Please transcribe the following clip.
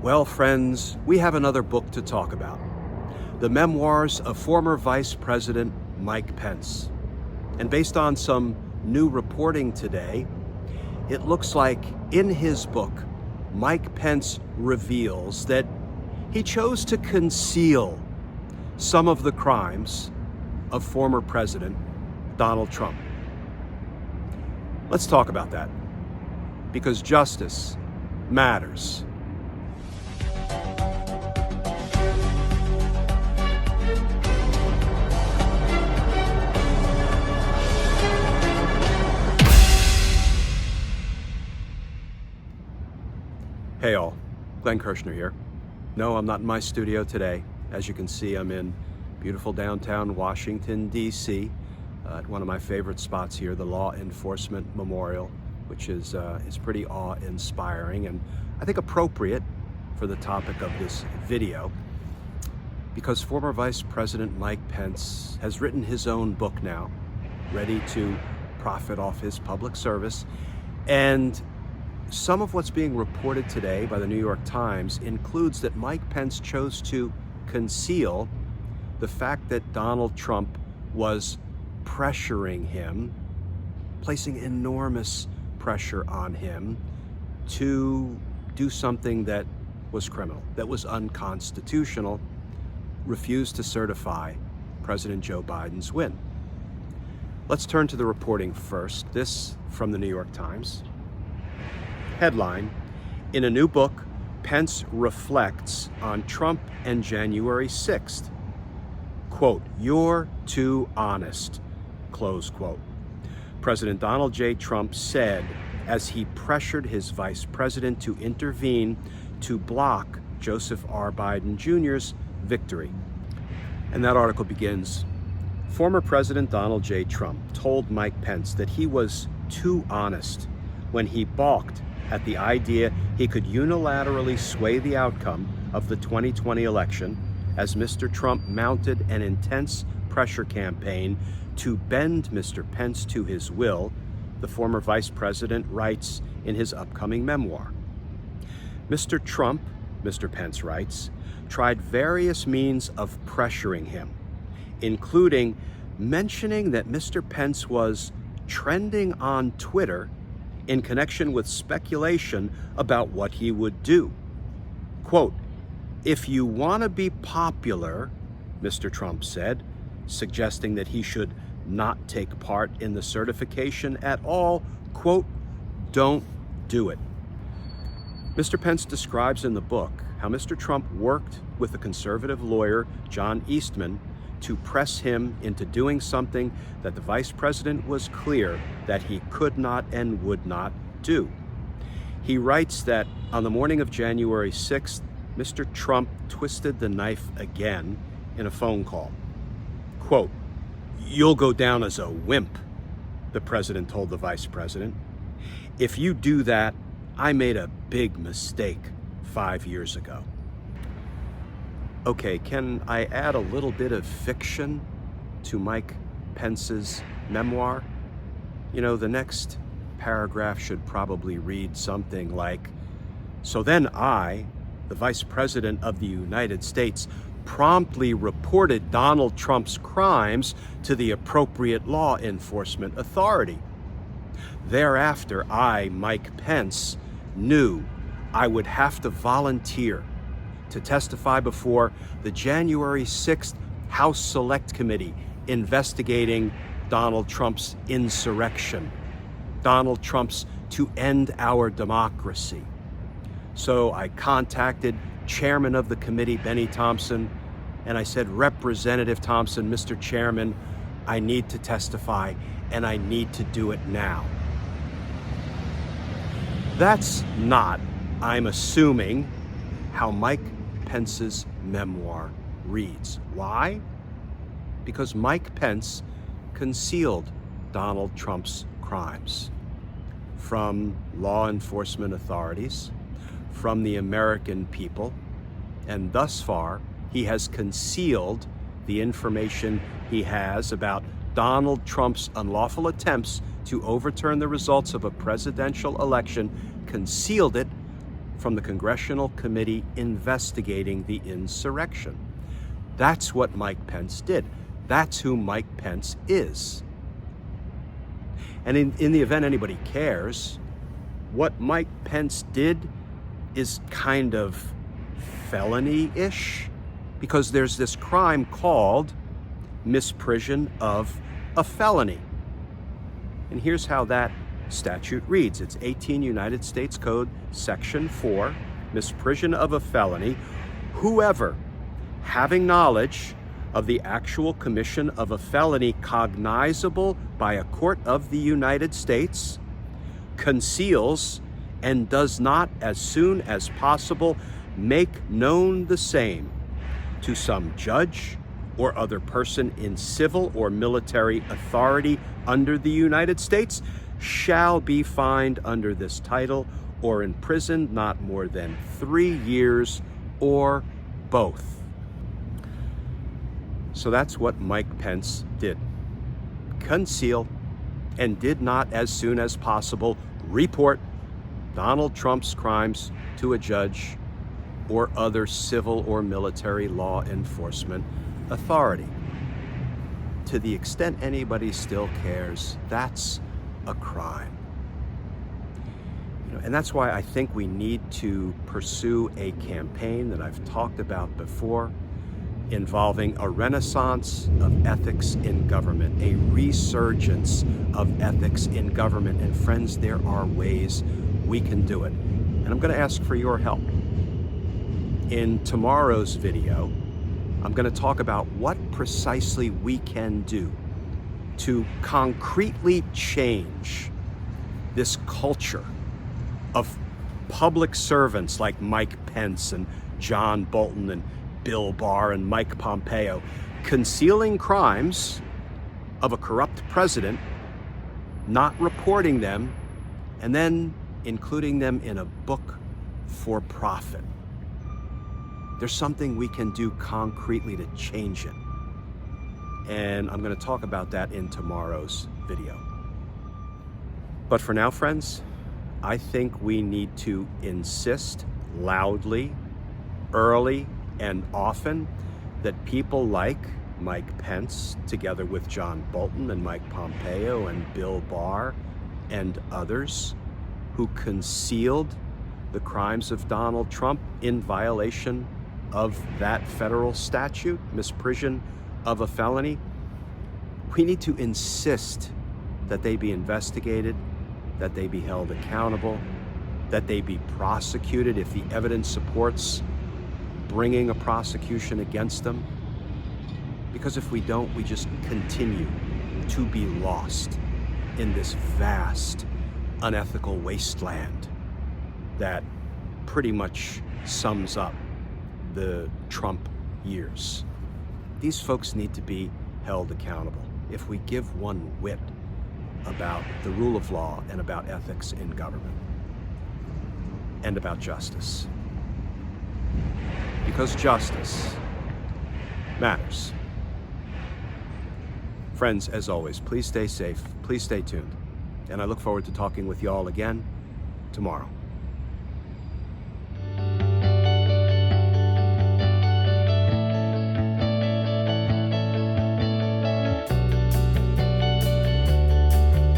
Well, friends, we have another book to talk about. The memoirs of former Vice President Mike Pence. And based on some new reporting today, it looks like in his book, Mike Pence reveals that he chose to conceal some of the crimes of former President Donald Trump. Let's talk about that, because justice matters. Hey all, Glenn Kirshner here. No, I'm not in my studio today. As you can see, I'm in beautiful downtown Washington, D.C., at one of my favorite spots here, the Law Enforcement Memorial, which is pretty awe-inspiring and I think appropriate for the topic of this video, because former Vice President Mike Pence has written his own book now, ready to profit off his public service. And some of what's being reported today by the New York Times includes that Mike Pence chose to conceal the fact that Donald Trump was pressuring him, placing enormous pressure on him to do something that was criminal, that was unconstitutional, refused to certify President Joe Biden's win. Let's turn to the reporting first. This from the New York Times. Headline: in a new book, Pence reflects on Trump and January 6th. Quote, "You're too honest," close quote. President Donald J. Trump said as he pressured his vice president to intervene to block Joseph R. Biden Jr.'s victory. And that article begins, former President Donald J. Trump told Mike Pence that he was too honest when he balked at the idea he could unilaterally sway the outcome of the 2020 election as Mr. Trump mounted an intense pressure campaign to bend Mr. Pence to his will, the former vice president writes in his upcoming memoir. Mr. Trump, Mr. Pence writes, tried various means of pressuring him, including mentioning that Mr. Pence was trending on Twitter in connection with speculation about what he would do. Quote, "If you want to be popular," Mr. Trump said, suggesting that he should not take part in the certification at all, quote, "don't do it." Mr. Pence describes in the book how Mr. Trump worked with the conservative lawyer John Eastman to press him into doing something that the vice president was clear that he could not and would not do. He writes that on the morning of January 6th, Mr. Trump twisted the knife again in a phone call. Quote, "You'll go down as a wimp," the president told the vice president. "If you do that, I made a big mistake 5 years ago." Okay, can I add a little bit of fiction to Mike Pence's memoir? You know, the next paragraph should probably read something like, "So then I, the Vice President of the United States, promptly reported Donald Trump's crimes to the appropriate law enforcement authority. Thereafter, I, Mike Pence, knew I would have to volunteer to testify before the January 6th House Select Committee investigating Donald Trump's insurrection, Donald Trump's to end our democracy. So I contacted Chairman of the committee, Benny Thompson, and I said, Representative Thompson, Mr. Chairman, I need to testify and I need to do it now." That's not, I'm assuming, how Mike Pence's memoir reads. Why? Because Mike Pence concealed Donald Trump's crimes from law enforcement authorities, from the American people, and thus far, he has concealed the information he has about Donald Trump's unlawful attempts to overturn the results of a presidential election, concealed it from the Congressional Committee investigating the insurrection. That's what Mike Pence did. That's who Mike Pence is. And in the event anybody cares, what Mike Pence did is kind of felony-ish, because there's this crime called misprision of a felony. And here's how that statute reads. It's 18 United States Code, Section 4, misprision of a felony. Whoever, having knowledge of the actual commission of a felony cognizable by a court of the United States, conceals and does not as soon as possible make known the same to some judge or other person in civil or military authority under the United States shall be fined under this title or imprisoned not more than 3 years or both. So that's what Mike Pence did. Conceal and did not as soon as possible report Donald Trump's crimes to a judge or other civil or military law enforcement authority. To the extent anybody still cares, that's a crime. And that's why I think we need to pursue a campaign that I've talked about before, involving a renaissance of ethics in government, a resurgence of ethics in government. And friends, there are ways we can do it. And I'm going to ask for your help. In tomorrow's video, I'm going to talk about what precisely we can do to concretely change this culture of public servants like Mike Pence and John Bolton and Bill Barr and Mike Pompeo concealing crimes of a corrupt president, not reporting them, and then including them in a book for profit. There's something we can do concretely to change it. And I'm going to talk about that in tomorrow's video. But for now, friends, I think we need to insist loudly, early, and often that people like Mike Pence, together with John Bolton and Mike Pompeo and Bill Barr and others who concealed the crimes of Donald Trump in violation of that federal statute, misprision of a felony, we need to insist that they be investigated, that they be held accountable, that they be prosecuted if the evidence supports bringing a prosecution against them. Because if we don't, we just continue to be lost in this vast, unethical wasteland that pretty much sums up the Trump years. These folks need to be held accountable. If we give one whit about the rule of law and about ethics in government and about justice. Because justice matters. Friends, as always, please stay safe, please stay tuned, and I look forward to talking with you all again tomorrow.